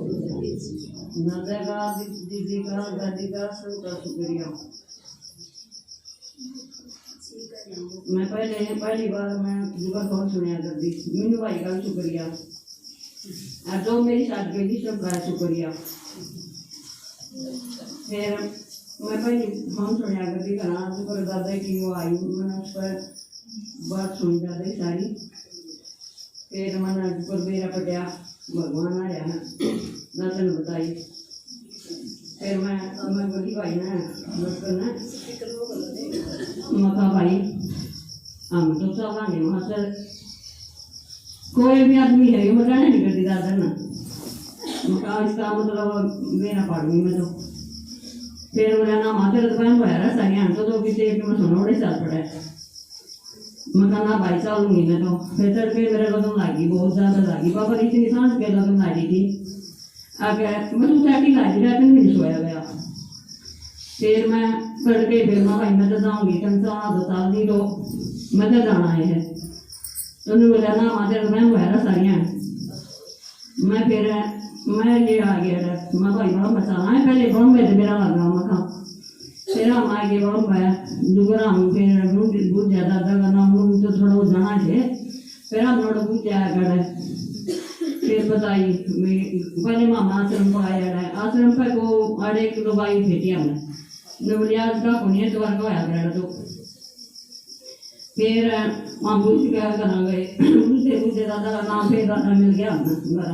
नंदा दीदी का दादी का सबका शुक्रिया। मैं पहली बार मैं जुगल बहुत सुनिया करती मीनू भाई का शुक्रिया और जो मेरी शादी के लिए सबका शुक्रिया। फिर मैं पहले फोन सुनिया करती कहा पर दादा की वो आई मैंने उस पर बात सुनी दादा सारी। फिर मैंने पर मेरा पटिया भगवान आया है दर्शन बताई। फिर मैं बोली भाई ना करना मका भाई हम तो चलेंगे वहाँ से कोई भी आदमी है ये मजा नहीं करती दादा ना मका इसका मतलब मेरा पाड़वी में तो। फिर मेरा नाम आते दुकान पर है सारी तो किसी एक में सोनोड़े साल पड़ा है मका ना भाई चलूंगी मैं तो। फिर तड़के मेरे कदम लागी बहुत ज़्यादा लागी बाबा इतनी सांस के कदम लागी थी आगे मैं तो चाटी लागी रात में नहीं सोया गया। फिर मैं तड़के फिर मैं भाई मैं तो जाऊँगी टंसा बता दी तो मैं तो जाना है तो बोला ना माते दुकान पर है सारियाँ। मैं फिर मैं ये आ गया मैं भाई बड़ा मचाना है पहले बॉम्बे से मेरा लगा मका फिर हम आगे बॉम्बे दुगरा हम फिर बुझ ज़्यादा करना हम लोग तो थोड़ा जाना थे फिर हम थोड़ा बुझ जाया करे। फिर बताई पहले मामा आश्रम पर आया है आश्रम पर को 8 किलो बाई फेटी हमने नवलियाज का पुण्य तो वर्ग होया करे तो। फिर हम बुझ क्या करा गए बुझते बुझते दादा का नाम फिर दादा मिल गया हमने घर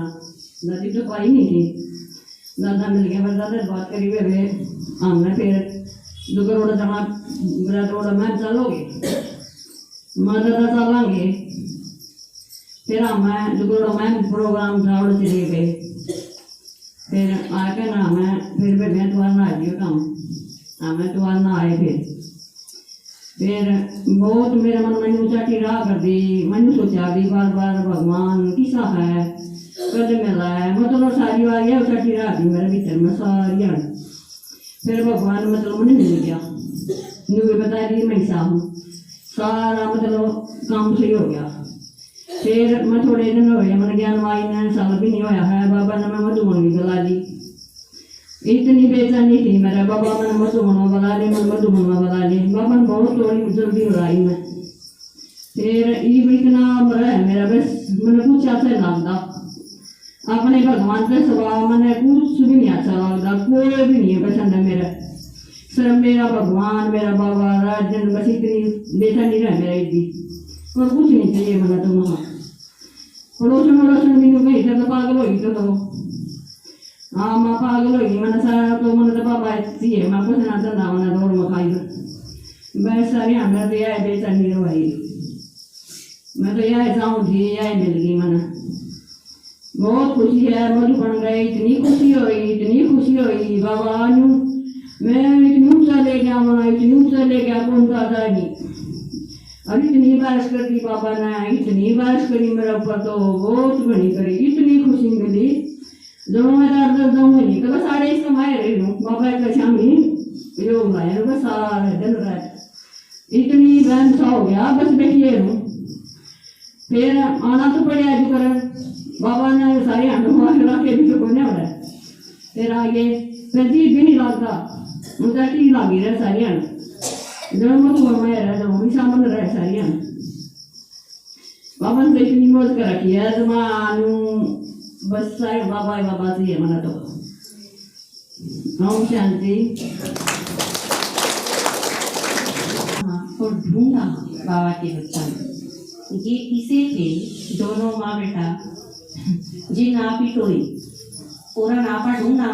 दादी तो पाई नहीं थी दादा मिल गया फिर दादा बात करी हुए हमने फिर दुगर रोड जाना मेरा रोड मैं चलोगे मैं दादा चलेंगे। फिर मैं दुगर रोड में प्रोग्राम था और चले गए। फिर आके ना मैं फिर मैं तुम्हारा ना आइए काम हमें तुम्हारा ना आए। फिर बहुत मेरे मन में ऊँचाटी राह कर दी मैंने सोचा दी बार बार भगवान किसा है कद मिला है मतलब सारी बार यह ऊँचाटी राह दी मेरे भीतर में सारी। फिर भगवान मतलब मैंने मिल गया न्यू बता दी मैं ऐसा हूँ सारा मतलब काम सही हो गया। फिर मैं थोड़े दिन हो गया मैंने ज्ञानवाई ने साल भी नहीं होया है बाबा ने मैं मधुबनी बुला ली इतनी बेचैनी थी मेरा बाबा मैंने मधुबन बुला ली मैं मधुबन बुला ली बाबा ने बहुत थोड़ी जल्दी उड़ाई मैं। फिर ये इतना बड़ा है मेरा बस मैंने कुछ ऐसा लगता अपने भगवान से स्वभाव मैंने कुछ भी नहीं अच्छा लगता कोई भी नहीं है पसंद है मेरा सिर्फ मेरा भगवान मेरा बाबा राजन बस इतनी बेचैनी रहे मेरा इतनी और कुछ नहीं चाहिए मैंने तो वहाँ पड़ोसन वड़ोसन भी नहीं गई तो पागल होगी तो हाँ माँ पागल होगी मैंने सारा तो मैंने तो बाबा ऐसी है माँ कुछ ना चंदा मैंने दौड़ में खाई मैं सारी हमें तो यह बेचैनी रही मैं तो यह जाऊँ थी यह मिल गई मैंने बहुत खुशी है मधुबन गए इतनी खुशी हुई बाबा न्यू मैं इतनी ऊँचा ले गया मना इतनी ऊँचा ले गया कौन दादा नहीं अब इतनी बारिश कर दी बाबा ने इतनी बारिश करी मेरे ऊपर तो बहुत बड़ी करी इतनी खुशी मिली जो मैं दर्द जाऊँगी नहीं तो बस साढ़े इसका मैं रही हूँ बाबा का शामी योग लाया बस सारे दिन रात इतनी बहन सा हो गया बस बैठिए हूँ। फिर आना तो पड़े जो कर बाबा ने सारे हंडवा के भी तो कोने हो रहा है। फिर आगे फिर जी भी नहीं लगता मुझे ठीक लगी रहे सारी हंड जो मधुबन में रहा जो भी सामान रहे सारी हंड बाबा ने इतनी मौज कर रखी है तो मानू बस सारे बाबा से है मना तो ओम शांति। और ढूंढा बाबा के बच्चन ये किसे थे दोनों माँ बेटा जी नापी टोई पूरा नापा ढूंढा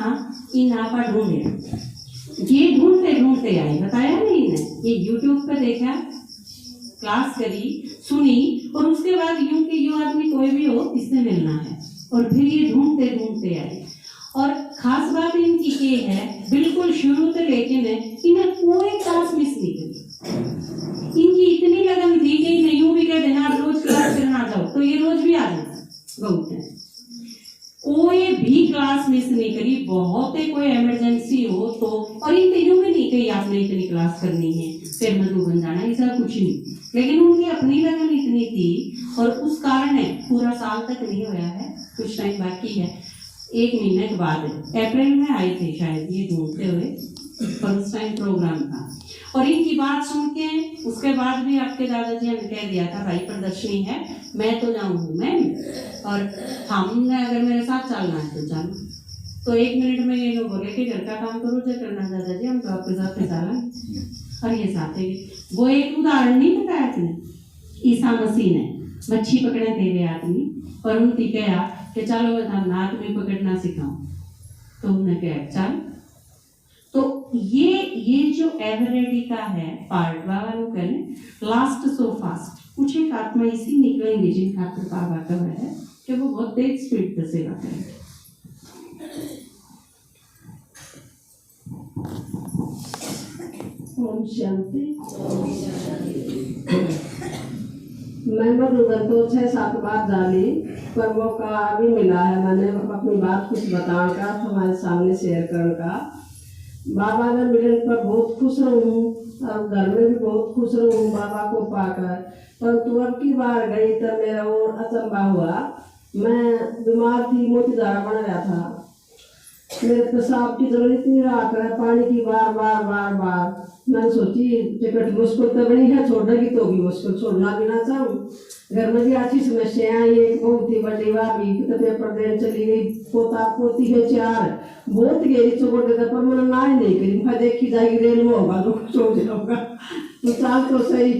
कि नापा ढूंढे ये ढूंढते ढूंढते आए बताया नहीं ने ये YouTube पे देखा क्लास करी सुनी और उसके बाद यूं कि जो आदमी कोई भी हो इससे मिलना है और फिर ये ढूंढते ढूंढते आए। और खास बात इनकी ये है बिल्कुल शुरू से लेकिन इन्हें कोई क्लास मिस नहीं करी इनकी इतनी लगन थी कि नहीं भी कह देना रोज क्लास करना जाओ तो ये रोज भी आ जाता बहुत है कोई भी क्लास मिस नहीं करी बहुत ही कोई इमरजेंसी हो तो और इन तीनों में नहीं कही आपने इतनी क्लास करनी है फिर मधुबन जाना ऐसा कुछ नहीं लेकिन उनकी अपनी लगन इतनी थी और उस कारण है पूरा साल तक नहीं होया है कुछ टाइम बाकी है 1 महीने के बाद अप्रैल में आए थे शायद ये ढूंढते हुए, पर उस टाइम प्रोग्राम था। और इनकी बात सुन के उसके बाद भी आपके दादाजी ने कह दिया था भाई प्रदर्शनी है, मैं तो जाऊँगी मैम, और हमने अगर मेरे साथ चलना है तो चलो। तो 1 मिनट में ये लोग बोले कि घर का काम करो जो करना दादाजी, हम तो आपके साथ चला। और ये साथ ही वो एक उदाहरण नहीं बताया इसने, ईसा मसीह ने मच्छी पकड़े थे वे आदमी, और उनकी कहा कि चलो मैं थाना हाथ में पकड़ना सिखाऊं, तो उन्होंने कहा चल। तो ये जो एवरेडी का है पार्ट बाबा लोग करें लास्ट सो फास्ट, कुछ एक आत्मा इसी निकलेंगे जिन खातिर बाबा का है कि वो बहुत तेज स्पीड पे सेवा करें। ओम शांति। मैं मधुबन तो 6-7 बार जाली, पर मौका अभी मिला है मैंने अपनी बात कुछ बताने का, हमारे सामने शेयर करने का। बाबा ने मिलने पर बहुत खुश रहूँ और घर में भी बहुत खुश रहूँ बाबा को पाकर। परंतु अब की बार गई तो मेरा वो अचंबा हुआ। मैं बीमार थी, मोतीदार बन रहा था, मेरे पेशाब की जरूरत इतनी रात है, पानी की बार बार बार बार। मैंने सोची टिकट मुश्किल तो बनी है, छोड़ेगी तो भी मुश्किल, छोड़ना भी ना चाहूँ। घर में भी अच्छी समस्या आई, एक बहुत ही बड़ी भाभी तो पेपर देने चली गई, पोता पोती है 4, बहुत गहरी चोट देता, पर मैंने ना ही नहीं करी। मैं देखी जाएगी रेल में होगा जो कुछ हो जाऊंगा, तो चाल तो सही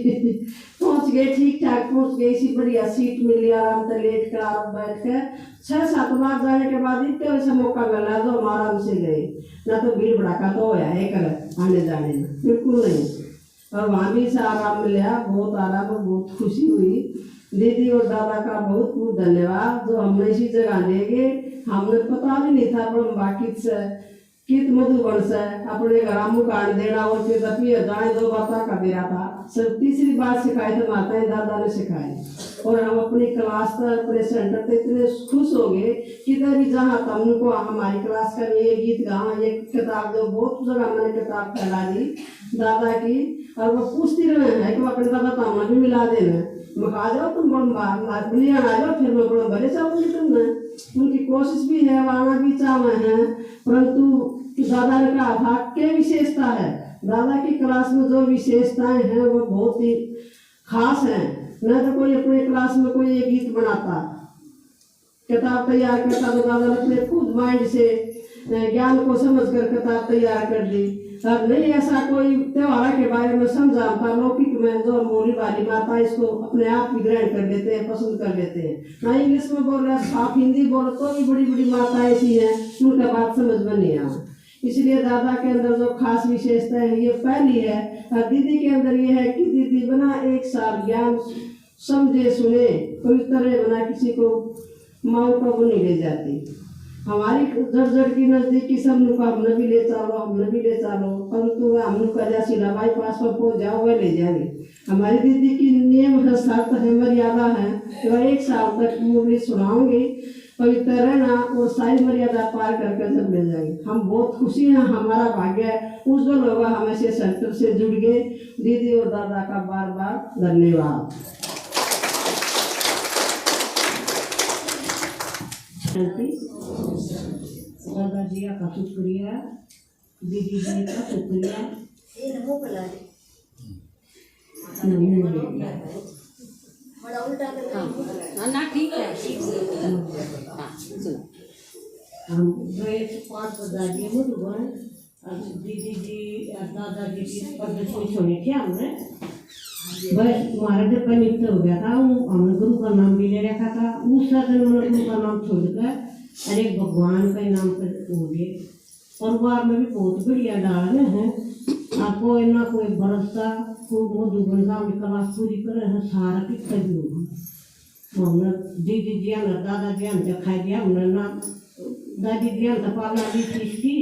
पहुँच गए, ठीक ठाक पहुँच गई। इसी बढ़िया सीट मिली, आराम से लेट कर आराम बैठ कर 6-7 बार जाने के बाद इतने वैसे मौका मिला जो हम आराम से गए, ना तो भीड़ भड़ाका तो होया है कर आने जाने में, बिल्कुल नहीं। और वहाँ भी से आराम मिला, बहुत आराम और बहुत खुशी हुई। दीदी और दादा का बहुत बहुत धन्यवाद जो हमने इसी जगह ले गए। हमने पता भी नहीं था, पर हम बाकी से कित मधुबन से अपने घर मुकान देना और फिर दफी जाए 2 बात का मेरा था। सिर्फ तीसरी बात सिखाए थे माताएं दादा ने सिखाए, और हम अपनी क्लास पर अपने सेंटर पे इतने खुश हो गए किधर भी जहाँ था उनको हमारी क्लास का ये गीत गाओ, ये किताब दो, बहुत जगह मैंने किताब फैला दी दादा की। और वो पूछती रहे हैं कि अपने दादा तो हमें भी मिला देना, मैं आ जाओ तुम बलिया आ जाओ, फिर मैं बड़े बड़े चाहूँगी तुमने। उनकी कोशिश भी है, आना भी चाहे हैं, परंतु दादा ने कहा था क्या विशेषता है, दादा की क्लास में जो विशेषताएं हैं वो बहुत ही खास हैं। न तो कोई अपने क्लास में कोई एक गीत बनाता, किताब तैयार करता, तो दादा ने अपने खुद माइंड से ज्ञान को समझकर किताब तैयार कर दी। अब नहीं ऐसा कोई त्योहार के बारे में समझाता लौकिक में जो बोली वाली माता इसको अपने आप भी ग्रहण कर लेते हैं, पसंद कर लेते हैं। ना इंग्लिश में बोल रहे आप हिंदी बोलो तो भी बड़ी बड़ी माता ऐसी हैं उनका बात समझ में नहीं आ। इसलिए दादा के अंदर जो खास विशेषता है ये पहली है। और दीदी के अंदर ये है कि दीदी बना 1 साल ज्ञान समझे सुने कोई तरह बना किसी को माँ को नहीं ले जाती। हमारी जड़ की नजदीकी सब नुका हमने भी ले चलो, हमने भी ले चलो, परंतु हम नुका जैसी रवाई पास पर पहुँच जाओ वह ले जाएंगे। हमारी दीदी की नियम है, शर्त है, मर्यादा है कि वह 1 साल तक मुरली सुनाऊंगी, पवित्र रहना और सारी मर्यादा पार करके सब मिल जाएंगे। हम बहुत खुशी हैं, हमारा भाग्य है उस जो लोग हमें से सेंटर से जुड़ गए। दीदी और दादा का बार बार धन्यवाद। दादा जी का शुक्रिया, दीदी जी का शुक्रिया। ना ठीक है, हम गए 5 बजे मधुबन, दीदी जी दादा जी की प्रदर्शनी सुनी थी हमने। बस हमारा जब कनिष्ठ हो गया था, हमने गुरु का नाम भी ले रखा था। उस दिन उन्होंने गुरु का नाम छोड़कर अरे भगवान के नाम पर हो गए। परिवार में भी बहुत बढ़िया डाल हैं, आपको ना कोई बरसता कोई मधुबन में क्लास पूरी करे हैं, सारा कितना भी होगा। हमने दीदी जी ने दादा जी ने दिखाई दिया, हमने ना दादी जी ने पालना भी चीज की,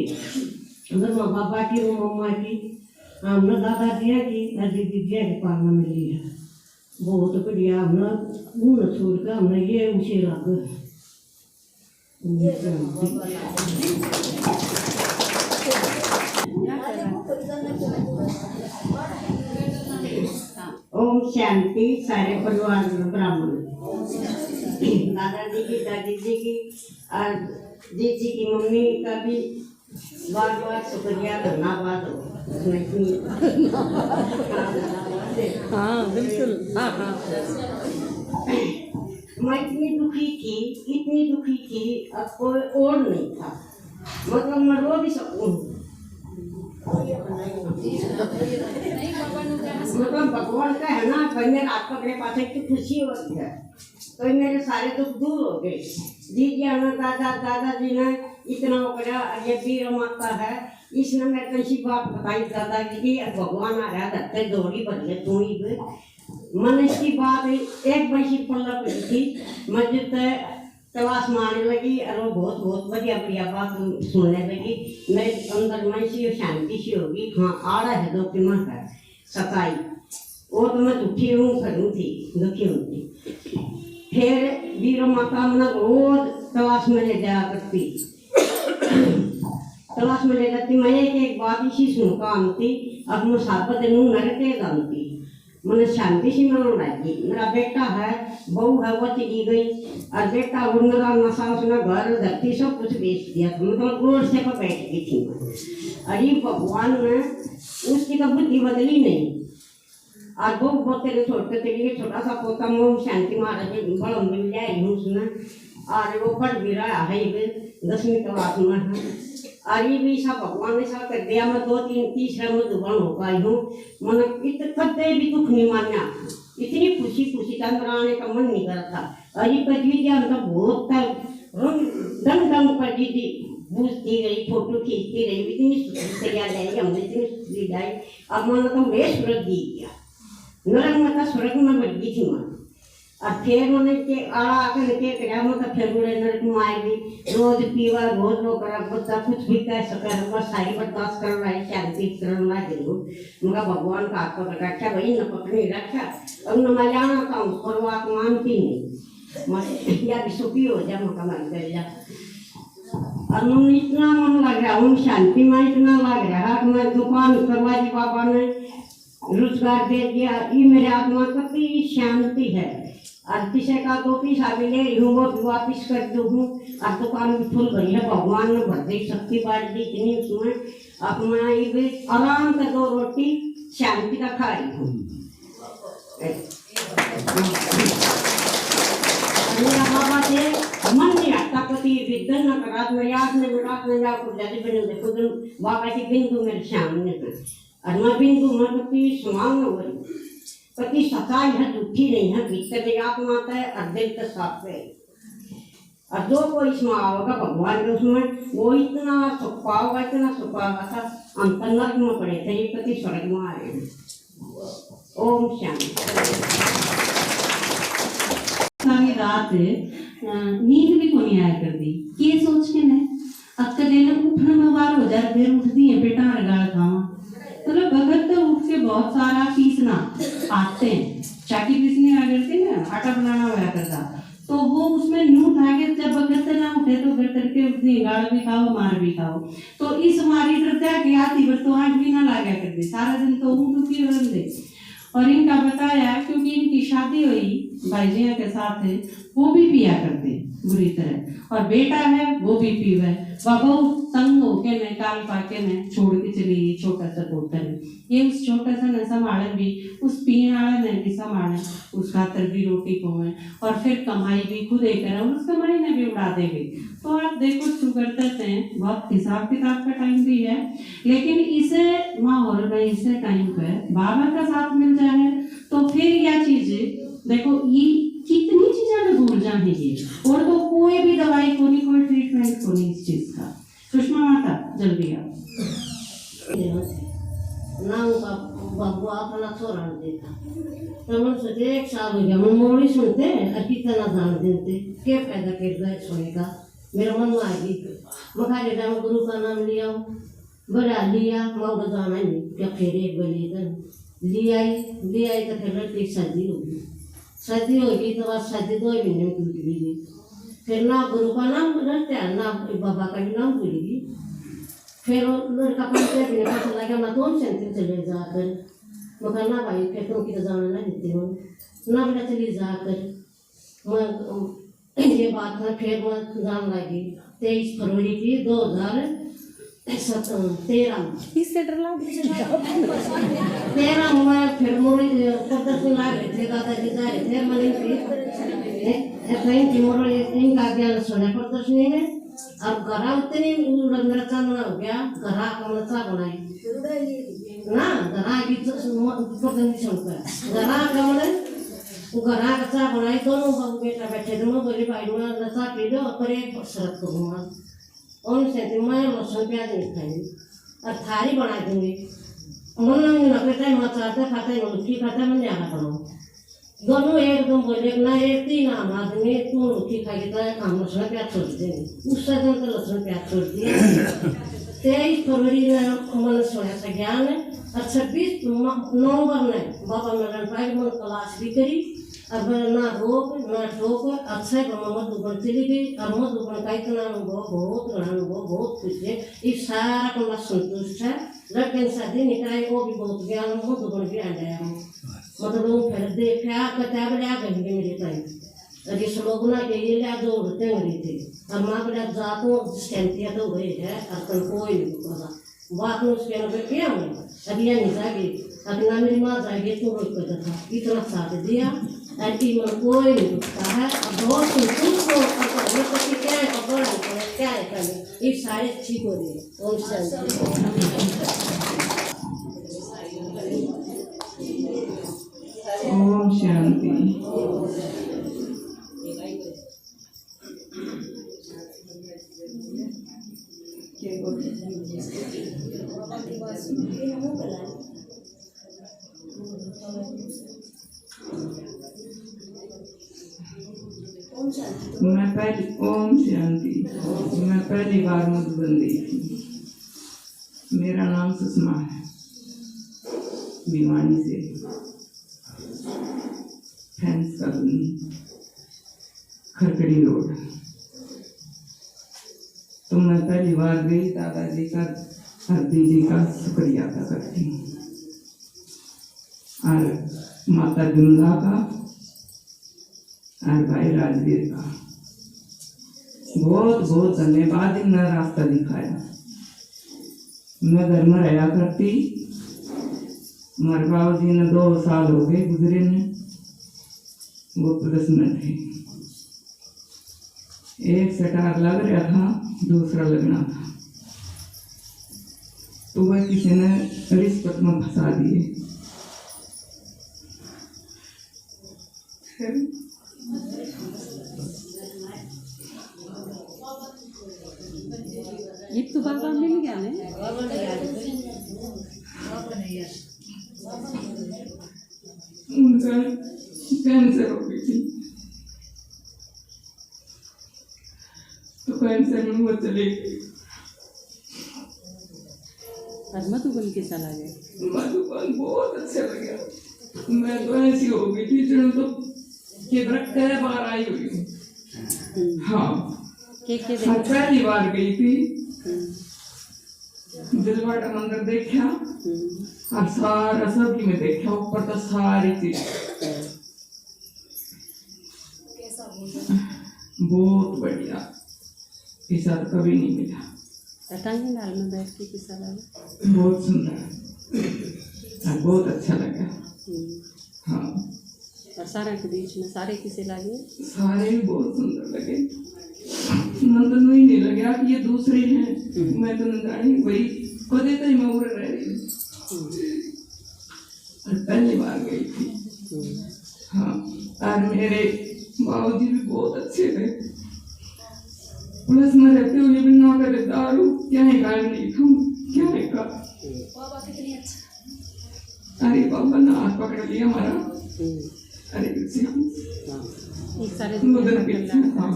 उधर माँ बाबा की वो मम्मा की, हमने दादा जी की दीदी जी की पालना मिली है। बहुत बढ़िया, हमने उन्हें छोड़कर हमने ये उसे रख ओम शांति। सारे परिवार ब्राह्मण, दादाजी की दादी जी की और जी की मम्मी का भी बार बार शुक्रिया करना बात हो हाँ बिल्कुल हाँ हाँ मैं इतनी दुखी थी अब कोई और नहीं था मतलब मैं रो भी सकूं मतलब भगवान का है ना भाई मेरे हाथ पकड़े पासे की खुशी होती है तो मेरे सारे दुख दूर हो गए दीदी हमें दादाजी ने इतना करा ये वीर माता है इसने मेरे को इसी बात बताई दादाजी की भगवान आ रहा धरते दौड़ी बदले तू ही मन इसकी बात एक वैसी पल्ला पड़ी थी मस्जिद तलाश मारने लगी और वो बहुत बहुत बढ़िया बात सुनने लगी मेरे अंदर मन सी शांति सी होगी हाँ आ रहा है दो की मन है सताई वो तो मैं दुखी हूँ खड़ू थी दुखी हूँ थी फिर वीर माता मन रोज तलाश में ले जाया करती तलाश में ले जाती मैं एक बात इसी सुनकर आती अब मुसाफत नरके गाती मैंने शांति से मनाने लगी मेरा बेटा है बहू है वो चली गई और बेटा मेरा नशा उसने घर धरती सब कुछ बेच दिया था मतलब गोर से पर बैठ गई थी मैं अरे भगवान ने उसकी तो बुद्धि बदली नहीं और वो तेरे छोटे तेरे छोटा सा पोता मोह शांति महाराज बड़ा मिल जाए उसने और वो पढ़ भी रहा है 10वीं क्लास में है और ये भी सब भगवान ने सब कर दिया मैं 2-3 तीसरा में दुबन हो पाई हूँ मन कदे भी दुख नहीं मान्या इतनी खुशी चंद्राने का मन नहीं करता अरे पर दीदी तो बहुत दंग पर दीदी बूझती रही फोटो खींचती रही इतनी तैयार जाएगी हमने इतनी सुधी जाए अब मन तो मैं स्वर्ग दी गया नरक में तो स्वर्ग में बढ़ गई थी मन और फिर मैंने के आड़ा आकर के कराया मतलब फिर बुरे नरक में आएगी रोज पीवा रोज वो करा बच्चा कुछ भी कह सका है सारी बर्दाश्त कर रहा है शांति करना जरूर मगर भगवान का हाथ पकड़ रखा भाई न पकड़ी रखा अब न मैं जाना था उस पर वो आप मानती नहीं मैं या भी सुखी हो जा मका मर कर जा और मन इतना मन लग रहा हूँ शांति में इतना लग रहा कि मैं दुकान करवाई बाबा ने रोजगार दे दिया ये मेरे आत्मा को की शांति है और किसी का 2 पैसा भी ले रही हूँ वो भी वापिस कर दूँ और दुकान भी फुल गई है भगवान ने भर दी शक्ति बांट दी इतनी उसमें अब मैं ये भी आराम से 2 रोटी शांति का खा रही हूँ मेरा बाबा से मन नहीं हटता पति विद्या न करा मैं याद में जाकर जाती बने देखो बाबा की बिंदु मेरे सामने है और मैं बिंदु मैं पति समान हो गई पति सच्चाई है झूठी नहीं है भीतर में आत्मा आता है और दिल का साफ है और जो कोई इसमें आओगा भगवान के उसमें वो इतना सुख पाओगा था अंतर नर्क में पड़े थे ये पति स्वर्ग में आए हैं ओम शांति सारी रात नींद भी को नहीं आया करती ये सोच के मैं अक्कर लेना उठने में बार हो जाए फिर उठती है बेटा गाल खावा मतलब बगैर तो उठ के बहुत सारा पीसना आते हैं चाकी पीसने आ करते ना आटा बनाना हुआ करता तो वो उसमें नू था के जब बगैर से ना उठे तो घर करके उठती गाल भी खाओ मार भी खाओ तो इस हमारी तरफ के आती पर तो आँख भी ना लगा करते सारा दिन तो ऊँट दुखी रहते और इनका बताया क्योंकि इनकी शादी हुई भाईजिया के साथ है वो भी पिया करते बुरी तरह और बेटा है वो भी पीवे बाबा तंग होके मैं काल पाके मैं छोड़ के चली गई छोटा सा पोतर ये उस छोटा सा न संभाले भी उस पीने वाले ने भी संभाले उस खातर भी रोटी पवे और फिर कमाई भी खुद ही करे और उस कमाई ने भी उड़ा देगी तो आप देखो शुगर करते हैं बहुत हिसाब किताब का टाइम भी है लेकिन इसे माहौल में इसे टाइम पे बाबा का साथ मिल जाए तो फिर यह चीजें देखो ये कितनी चीजें भूल जाएंगे और तो कोई भी दवाई को नहीं कोई ट्रीटमेंट को नहीं इस चीज का सुषमा माता जल्दी आप ना उनका बाबू अपना छोड़ा देता तो मन सोचे 1 साल हो गया मन मोड़ी सुनते कितना दान देते क्या फायदा कर गए सोने का मेरा मन में आ गई मखा लेटा मैं गुरु का नाम लिया बड़ा लिया मौका जाना नहीं क्या फिर एक बजे लिया तो फिर लड़की शादी होगी तो बस शादी 2 महीने में टूट गई फिर ना गुरु का नाम रखते हैं ना बाबा का भी नाम भूल गई फिर लड़का पढ़ते भी पता लगा ना तो सेंटर चले जाकर मगर ना भाई फिर तुम की तो जाना ना देती हूँ ना बेटा चली जाकर मैं ये बात है फिर मैं जान लगी 23 फरवरी की 2013 इससे डर लग 13 में फिर मोरी प्रदर्शन ला रहे थे दादाजी जा रहे थे मलिन की मोरी इनका ज्ञान सुना प्रदर्शनी में अब घरा उतनी मेरा चांदना हो गया घरा कमलचा बनाई ना घरा की प्रदर्शनी सुनकर घरा कमल घरा का चा बनाई दोनों बाबू बेटा बैठे थे मैं बोली भाई मैं नशा पी लो और एक शरत करूँगा उनसे मैं लहसुन प्याज नहीं खाएंगी और थाली बना दूंगी मन ना बेटा मचाते खाते लुच्ची खाते मैं ज़्यादा बनाऊँ दोनों एकदम बोले ना एक तीन आम आदमी तू लुच्ची खाएगी तो हम लहसुन प्याज छोड़ देंगे उस दिन तो लहसुन प्याज छोड़ दिए 23 फरवरी में मैंने सुना था ज्ञान और 26 नवंबर में बाबा मेरे भाई मन क्लास भी करी अब ना रोक ना ठोक अक्षय ब्रह्म दुगण चली गई और मत दुगण का इतना अनुभव बहुत कुछ है इस सारा को मैं संतुष्ट है लेकिन शादी निकाय वो भी बहुत ज्ञान मत दुगण भी आ जाए मतलब लोग फिर देखा किताब ले आ गई मेरे टाइम और इस लोग ना के ये ले दौड़ते रही थी और माँ बोला जातो स्टैंपिया तो गई है और कल कोई नहीं पता बात में उसके अंदर क्या हुआ अब ये नहीं जाएगी अब ना मेरी माँ जाएगी तो रोक कर था इतना साथ दिया ऐसी मन कोई नहीं रुकता है अब बहुत संतुष्ट हो ये तो क्या है खबर क्या है करने ये सारे ठीक हो रही है ओम शांति। मैं पहली बार मधुबन गई थी। मेरा नाम सुषमा है, भिवानी से, फ्रेंड्स कॉलोनी, खरकड़ी रोड। तो मैं पहली बार गई, दादाजी का और दीदी का शुक्रिया अदा करती हूँ और माता गंगा का और भाई राजवीर का बहुत बहुत धन्यवाद। इन्होंने रास्ता दिखाया। मैं घर में रहा करती, हमारे बाबू जी ने 2 साल हो गए गुजरे ने, वो पुलिस में थे। एक सटार लग रहा था, दूसरा लगना था, तो वह किसी ने रिश्वत में फंसा दिए। ये तो बाबा मिल गया ने उनका कैंसर हो गई थी, तो कैंसर में वो चले गए। मधुबन कैसा लगे? मधुबन बहुत अच्छा लगा। मैं तो ऐसी हो गई थी जो तो कि बार आई हुई हूँ। हाँ, पहली बार गई थी, दिलवाड़ा मंदिर देखा और सारा सबकी में देखा, ऊपर तो सारी चीज बहुत बढ़िया, ऐसा तो कभी नहीं मिला। टांगेनाल में बैठ के कैसा लगा? बहुत सुंदर और बहुत अच्छा लगा। हाँ, और सारे के बीच में सारे किसे लगे? सारे बहुत सुंदर लगे। मन तो नहीं लगा कि ये दूसरे हैं, मैं तो नंदानी वही कदे तक मैं उड़ रह रही हूँ। और पहली बार गई थी। हाँ, और मेरे बाबूजी भी बहुत अच्छे थे। पुलिस में रहते हुए भी ना करे दारू क्या है, गाय नहीं खाऊं क्या है का। बाबा कितने अच्छा। अरे बाबा ने हाथ पकड़ लिया हमारा। अरे एक सारे मदन पीछे। हाँ,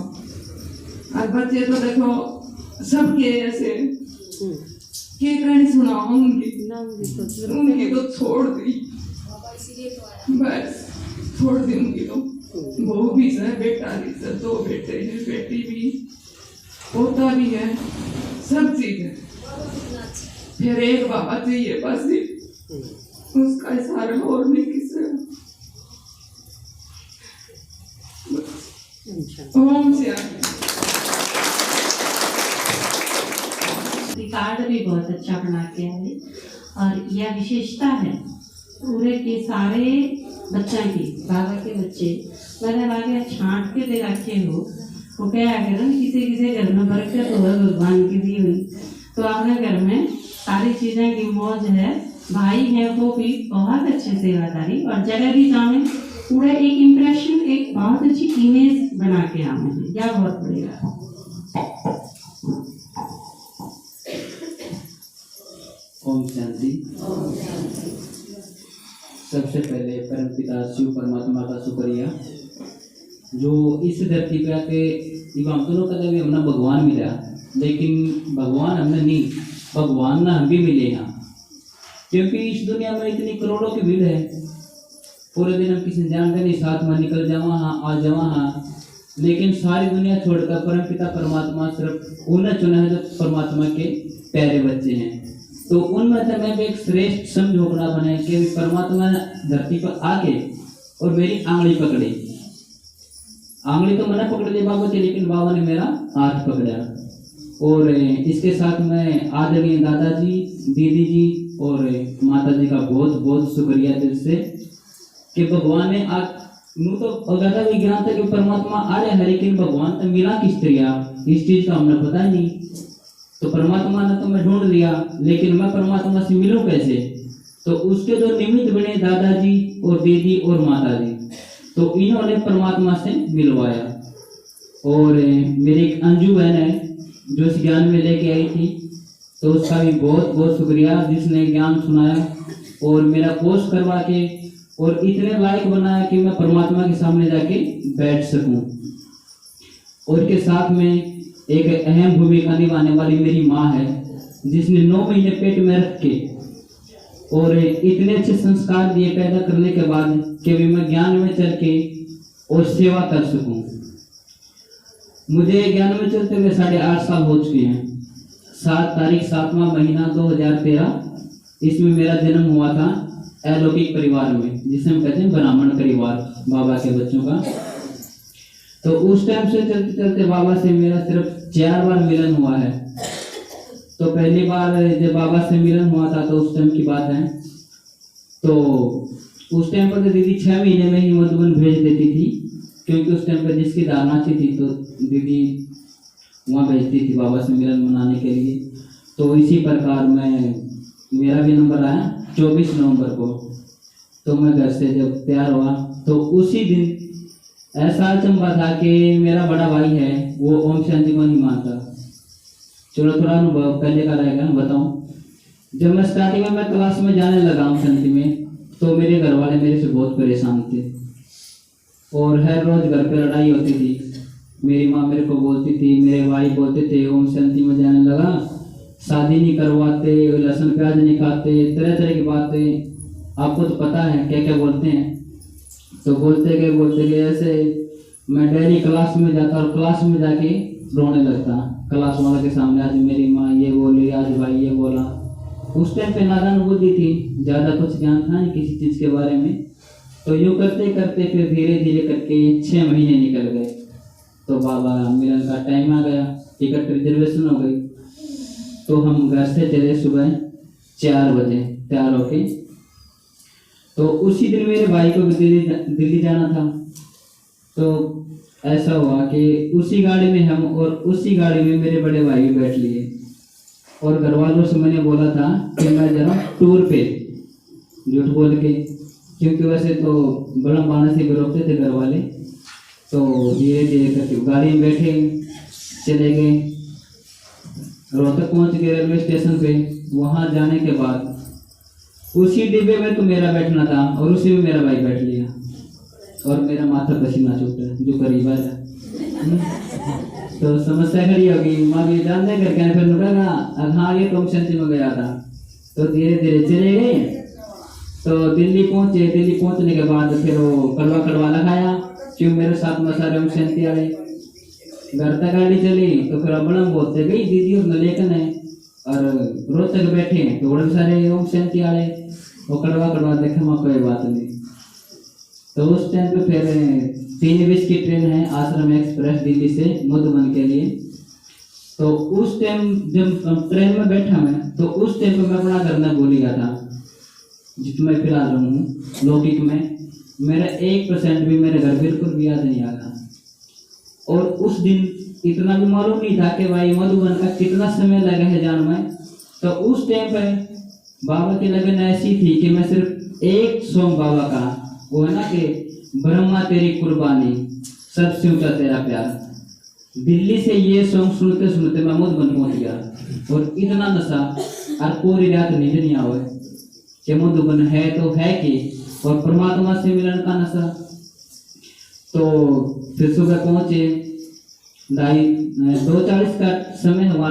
और बच्चे तो देखो सबके ऐसे के कहानी सुनाओ उनकी तो छोड़ दी, बस छोड़ दी उनकी तो। वो भी है, बेटा भी है, 2 बेटे हैं, बेटी भी, पोता भी है, सब चीज है। फिर एक बाबा चाहिए बस, उसका इशारा और नहीं किसी। ओम शांति। कार्ड भी बहुत अच्छा बना के आए और यह विशेषता है पूरे के सारे बच्चों की बाबा के बच्चे मतलब आगे छांट के दे रखे हो वो क्या करें किसी किसी घर में बरकत हो भगवान की दी हुई तो अपने घर में सारी चीज़ें की मौज है भाई है वो भी बहुत अच्छे सेवादारी और जगह भी जाने पूरा एक इम्प्रेशन एक बहुत अच्छी इमेज बना के आए हैं यह बहुत बढ़िया ओम शांति। सबसे पहले परम पिता शिव परमात्मा का शुक्रिया जो इस धरती पे आके हम दोनों कदम भी हमने भगवान मिला लेकिन भगवान हमने नहीं भगवान ना हम भी मिले यहाँ क्योंकि इस दुनिया में इतनी करोड़ों की भीड़ है पूरे दिन हम किसी जानते नहीं साथ में निकल जावा हाँ आ जावा हाँ लेकिन सारी दुनिया छोड़कर परम पिता परमात्मा सिर्फ उन्हें चुना है जो परमात्मा के प्यारे बच्चे हैं तो उनमें से मैं भी एक श्रेष्ठ समझौकड़ा बने कि परमात्मा धरती पर आके और मेरी आंगली पकड़ी आंगली तो मैंने पकड़ लिया बाबा जी लेकिन बाबा ने मेरा हाथ पकड़ा और इसके साथ मैं आदरणीय दादाजी दीदी जी और माता जी का बहुत बहुत शुक्रिया दिल से कि भगवान ने नू तो अगर भी ज्ञान था कि परमात्मा आ रहा है लेकिन भगवान तो मिला किस तरह इस चीज का हमने पता ही नहीं तो परमात्मा ने तो मैं ढूंढ लिया लेकिन मैं परमात्मा से मिलूं कैसे तो उसके जो निमित्त बने दादाजी और दीदी और माता जी तो इन्होंने परमात्मा से मिलवाया और मेरी एक अंजू बहन है जो इस ज्ञान में लेके आई थी तो उसका भी बहुत बहुत शुक्रिया जिसने ज्ञान सुनाया और मेरा कोर्स करवा के और इतने लायक बनाया कि मैं परमात्मा के सामने जाके बैठ सकूं और के साथ में एक अहम भूमिका निभाने वाली मेरी माँ है जिसने 9 महीने पेट में रख के और इतने अच्छे संस्कार दिए पैदा करने के बाद कि भी मैं ज्ञान में चल के और सेवा कर सकूं। मुझे ज्ञान में चलते हुए 8.5 साल हो चुके हैं 7 तारीख 7वां महीना 2013 इसमें मेरा जन्म हुआ था अलौकिक परिवार में जिसे हम कहते हैं ब्राह्मण परिवार बाबा के बच्चों का तो उस टाइम से चलते चलते बाबा से मेरा सिर्फ 4 बार मिलन हुआ है तो पहली बार जब बाबा से मिलन हुआ था तो उस टाइम की बात है तो उस टाइम पर तो दीदी 6 महीने में ही मधुबन भेज देती थी क्योंकि उस टाइम पर जिसकी धारणा थी तो दीदी वहाँ भेजती थी बाबा से मिलन मनाने के लिए तो इसी प्रकार मेरा भी नंबर आया 24 नवंबर को तो मैं घर से जब तैयार हुआ तो उसी दिन ऐसा अचंभा था कि मेरा बड़ा भाई है वो ओम शांति को नहीं मानता चलो थोड़ा अनुभव पहले का रहेगा बताऊं जब मैं स्टार्टिंग में मैं क्लास में जाने लगा ओम शांति में तो मेरे घर वाले मेरे से बहुत परेशान थे और हर रोज घर पे लड़ाई होती थी मेरी माँ मेरे को बोलती थी मेरे भाई बोलते थे ओम शांति में जाने लगा शादी नहीं करवाते लहसुन प्याज नहीं खाते तरह तरह की बातें आपको तो पता है क्या क्या बोलते हैं तो बोलते गए ऐसे मैं डेली क्लास में जाता और क्लास में जाके रोने लगता क्लास वाला के सामने आज मेरी माँ ये बोली आज भाई ये बोला उस टाइम पे नादान बुद्धि थी ज़्यादा कुछ ज्ञान था नहीं किसी चीज़ के बारे में तो यूँ करते करते फिर धीरे धीरे करके 6 महीने निकल गए तो बाबा मिलन का टाइम आ गया टिकट रिजर्वेशन हो गई तो हम घर से चले सुबह 4 बजे तैयार होके तो उसी दिन मेरे भाई को दिल्ली जाना था तो ऐसा हुआ कि उसी गाड़ी में हम और उसी गाड़ी में मेरे बड़े भाई भी बैठ लिए और घर वालों से मैंने बोला था कि मैं जरा टूर पे झूठ बोल के क्योंकि वैसे तो बड़ा बाना से भी रोकते थे घर वाले तो धीरे धीरे करके गाड़ी में बैठे चले गए रोहतक पहुंच गए रेलवे स्टेशन पे वहां जाने के बाद उसी डिब्बे में तो मेरा बैठना था और उसी में मेरा भाई बैठ लिया और मेरा माथा पसीना छूटा जो करीब है तो समस्या खड़ी होगी माँ भी जानते करके फिर रुका हाँ ये कम शांति में गया था तो धीरे धीरे चले गए तो दिल्ली पहुंचे दिल्ली पहुंचने के बाद फिर वो कड़वा लगाया क्यों मेरे साथ में सारे ओम शांति आए घर तक गाड़ी चली तो फिर बड़ा बोलते गई दीदी और लेकिन है और रोज तक बैठे हैं तो बड़े सारे ओम शांति आए वो कड़वा देखे माँ कोई बात नहीं तो उस टाइम पे फिर 3 बजे की ट्रेन है आश्रम एक्सप्रेस दिल्ली से मधुबन के लिए तो उस टाइम जब ट्रेन में बैठा मैं, तो उस टाइम पे मैं अपना करना भूल गया था जिसमें मैं फिलहाल रहूँ लौकिक में। मेरा 1% भी मेरे घर बिल्कुल भी याद नहीं आ रहा। और उस दिन इतना भी मालूम नहीं था कि भाई मधुबन का कितना समय लगा है जान में। तो उस टाइम पे बाबा की लगन ऐसी थी कि मैं सिर्फ एक सॉन्ग बाबा का, वो है ना कि ब्रह्मा तेरी कुर्बानी सबसे ऊंचा तेरा प्यार, दिल्ली से ये सॉन्ग सुनते सुनते मैं मधुबन पहुंच गया। और इतना नशा और पूरी रात नींद नहीं आवे कि मधुबन है तो है कि, और परमात्मा से मिलन का नशा। तो फिर सुबह पहुंचे, 2:40 का समय हुआ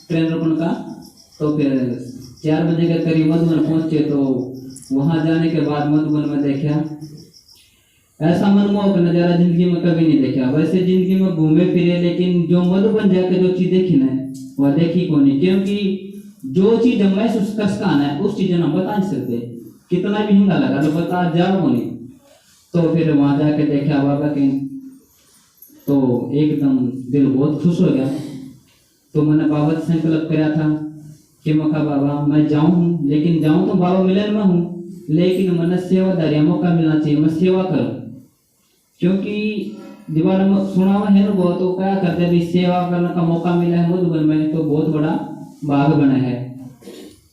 ट्रेन रुकने का। तो फिर 4 बजे के करीब मधुबन पहुंचे। तो वहां जाने के बाद मधुबन में देखा ऐसा मनमोहक नज़ारा जिंदगी में कभी नहीं देखा। वैसे जिंदगी में घूमे फिरे, लेकिन जो मधुबन जाके जो चीज देखी ना वह देखी को नहीं, क्योंकि जो चीज हम महसूस कर सकते हैं उस चीज हम बता नहीं सकते। कितना भी हिंगा लगा तो बता जाओ नहीं। तो फिर वहां जाके देखा बाबा के, तो एकदम दिल बहुत खुश हो गया। तो मैंने बाबा से संकल्प किया था कि मौका बाबा मैं जाऊं, लेकिन जाऊं तो बाबा मिलन में हूँ, लेकिन मैंने सेवादारी मौका मिलना चाहिए, मैं सेवा करूं। क्योंकि दीवार में सुना हुआ है ना वो, तो क्या करते हैं सेवा करने का मौका मिला है मधुबन में, तो बहुत बड़ा भाग बना है।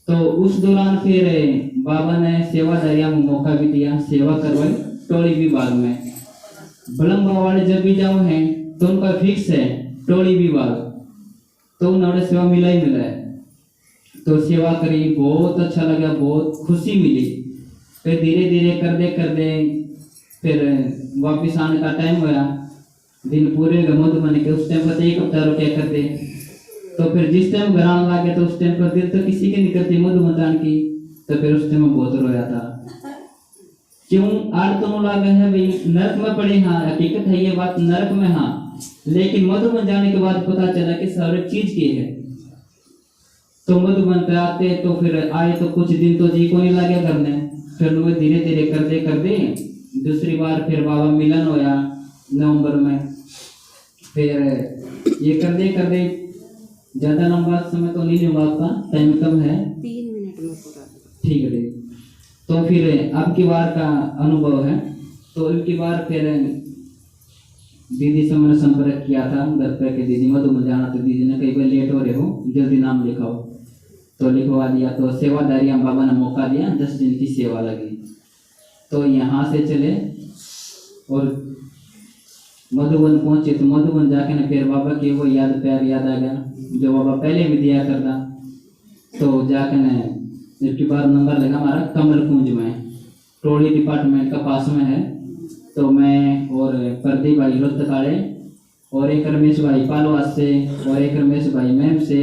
तो उस दौरान फिर बाबा ने सेवादारियां में मौका भी दिया, सेवा करवाई टोली विभाग में। बलंगा वाले जब भी जाओ हैं तो उनका फिक्स है टोली विभाग, तो उन्होंने सेवा मिला ही मिला है। तो सेवा करी, बहुत अच्छा लगा, बहुत खुशी मिली। फिर धीरे धीरे करते फिर वापिस आने का टाइम हुआ, दिन पूरे मधुबन के। उस टाइम पर 1 हफ्ता रुके करते। तो फिर जिस टाइम घर आने लगे तो उस टाइम पर दिल तो किसी की निकलती मधुबन जान की। तो फिर उस टाइम में बहुत रोया था। क्यों आड़ तो लगा है भाई नरक में पड़े, हाँ हकीकत है ये बात, नरक में हाँ, लेकिन मधुबन जाने के बाद पता चला कि सारे चीज की है। तो मधुबन पे आते तो फिर आए तो कुछ दिन तो जी को नहीं लगे करने। फिर वो धीरे धीरे करते दूसरी बार फिर बाबा मिलन होया नवंबर में। फिर ये करते ज्यादा लंबा समय तो नहीं लूंगा, आपका टाइम कम है, 3 मिनट में पूरा। ठीक है। तो फिर अब की बार का अनुभव है। तो अब की बार फिर दीदी से मैंने संपर्क किया था घर पे कि दीदी मधुबन जाना। तो दीदी ने कई बार लेट हो रहे हो, जल्दी नाम लिखाओ। तो लिखवा दिया। तो सेवादारियां बाबा ने मौका दिया, 10 दिन की सेवा लगी। तो यहाँ से चले और मधुबन पहुंचे। तो मधुबन जाके ना फिर बाबा की वो याद प्यार याद आ गया जो बाबा पहले भी दिया करता। तो जाके ना इसके बाद नंबर लगा हमारा कमल कुंज में, टोली डिपार्टमेंट का पास में है। तो मैं और प्रदीप भाई रोहतकाड़े और एक रमेश भाई पालवास से और एक रमेश भाई मैम से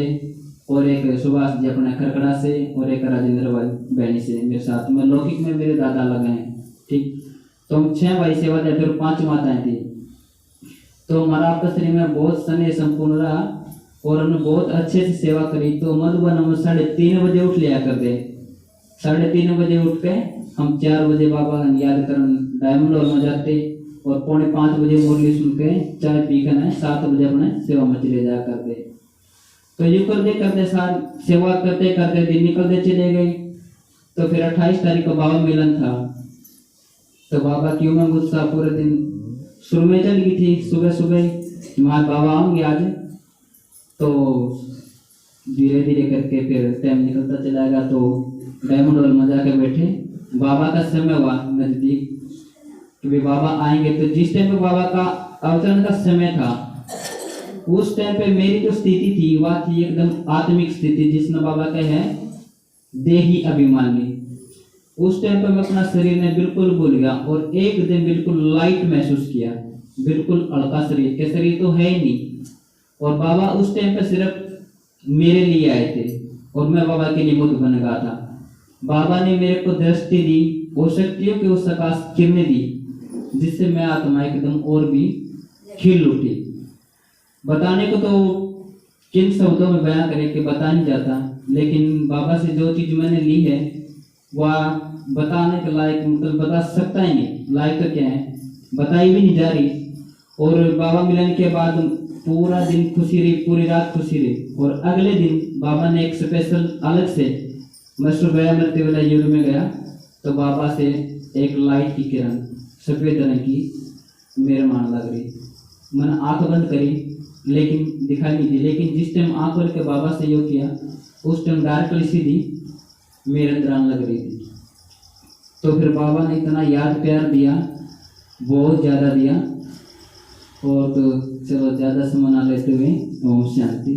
और एक सुभाष जी अपने खरकड़ा से और एक राजेंद्र भाई बैनी से मेरे साथ में। लौकिक में मेरे दादा लगे हैं, ठीक। तो हम 6 भाई सेवा देते और 5 माताएं थी। तो हमारा आपस में बहुत स्नेह संपूर्ण रहा और हमने बहुत अच्छे से सेवा करी। तो मधुबन हम 3:30 बजे उठ लिया करते। 3:30 बजे उठ के हम 4 बजे बाबा याद कर डायमंड हॉल में जाते और 4:45 बजे मुरली सुन के चाय पी कर 7 बजे अपने सेवा में चले जा करते। तो ये करते साथ सेवा करते करते दिन निकलते चले गए। तो फिर 28 तारीख को बाबा मिलन था। तो बाबा की उमंग उत्साह पूरे दिन शुरू में चल गई थी। सुबह हमारे बाबा आएंगे आज। तो धीरे धीरे करके फिर टाइम निकलता चला गया। तो डायमंड हॉल में जाकर बैठे, बाबा का समय हुआ नजदीक कि भी बाबा आएंगे। तो जिस टाइम पे बाबा का अवतरण का समय था उस टाइम पे मेरी जो स्थिति थी वह थी एकदम आत्मिक स्थिति, जिसने बाबा कहे है देही अभिमानी। उस टाइम पे मैं अपना शरीर ने बिल्कुल भूल गया और एक दिन बिल्कुल लाइट महसूस किया, बिल्कुल हल्का शरीर के शरीर तो है ही नहीं। और बाबा उस टाइम पे सिर्फ मेरे लिए आए थे और मैं बाबा के लिए मधुबन गया था। बाबा ने मेरे को दृष्टि दी और शक्तियों की उस आकाश किरणें दी, जिससे मैं आत्मा एकदम और भी खिल उठी। बताने को तो किन शब्दों में बयां करे कि बता नहीं जाता, लेकिन बाबा से जो चीज मैंने ली है वह बताने के लायक, मतलब बता सकता ही नहीं, लायक तो क्या है, बताई भी नहीं जा रही। और बाबा मिलन के बाद पूरा दिन खुशी रही, पूरी रात खुशी रही। और अगले दिन बाबा ने एक स्पेशल अलग से, मैं सुबह मरते वाला युग में गया तो बाबा से एक लाइट की किरण सफ़ेद रंग की मेरे मान लग रही। मैंने आंख बंद करी लेकिन दिखाई नहीं दी, लेकिन जिस टाइम आंख खोल के बाबा से योग किया उस टाइम डायरेक्टली सीधी मेरे अंदर आने लग रही थी। तो फिर बाबा ने इतना याद प्यार दिया, बहुत ज़्यादा दिया। और तो चलो ज़्यादा समय ना लेते हुए ओम शांति।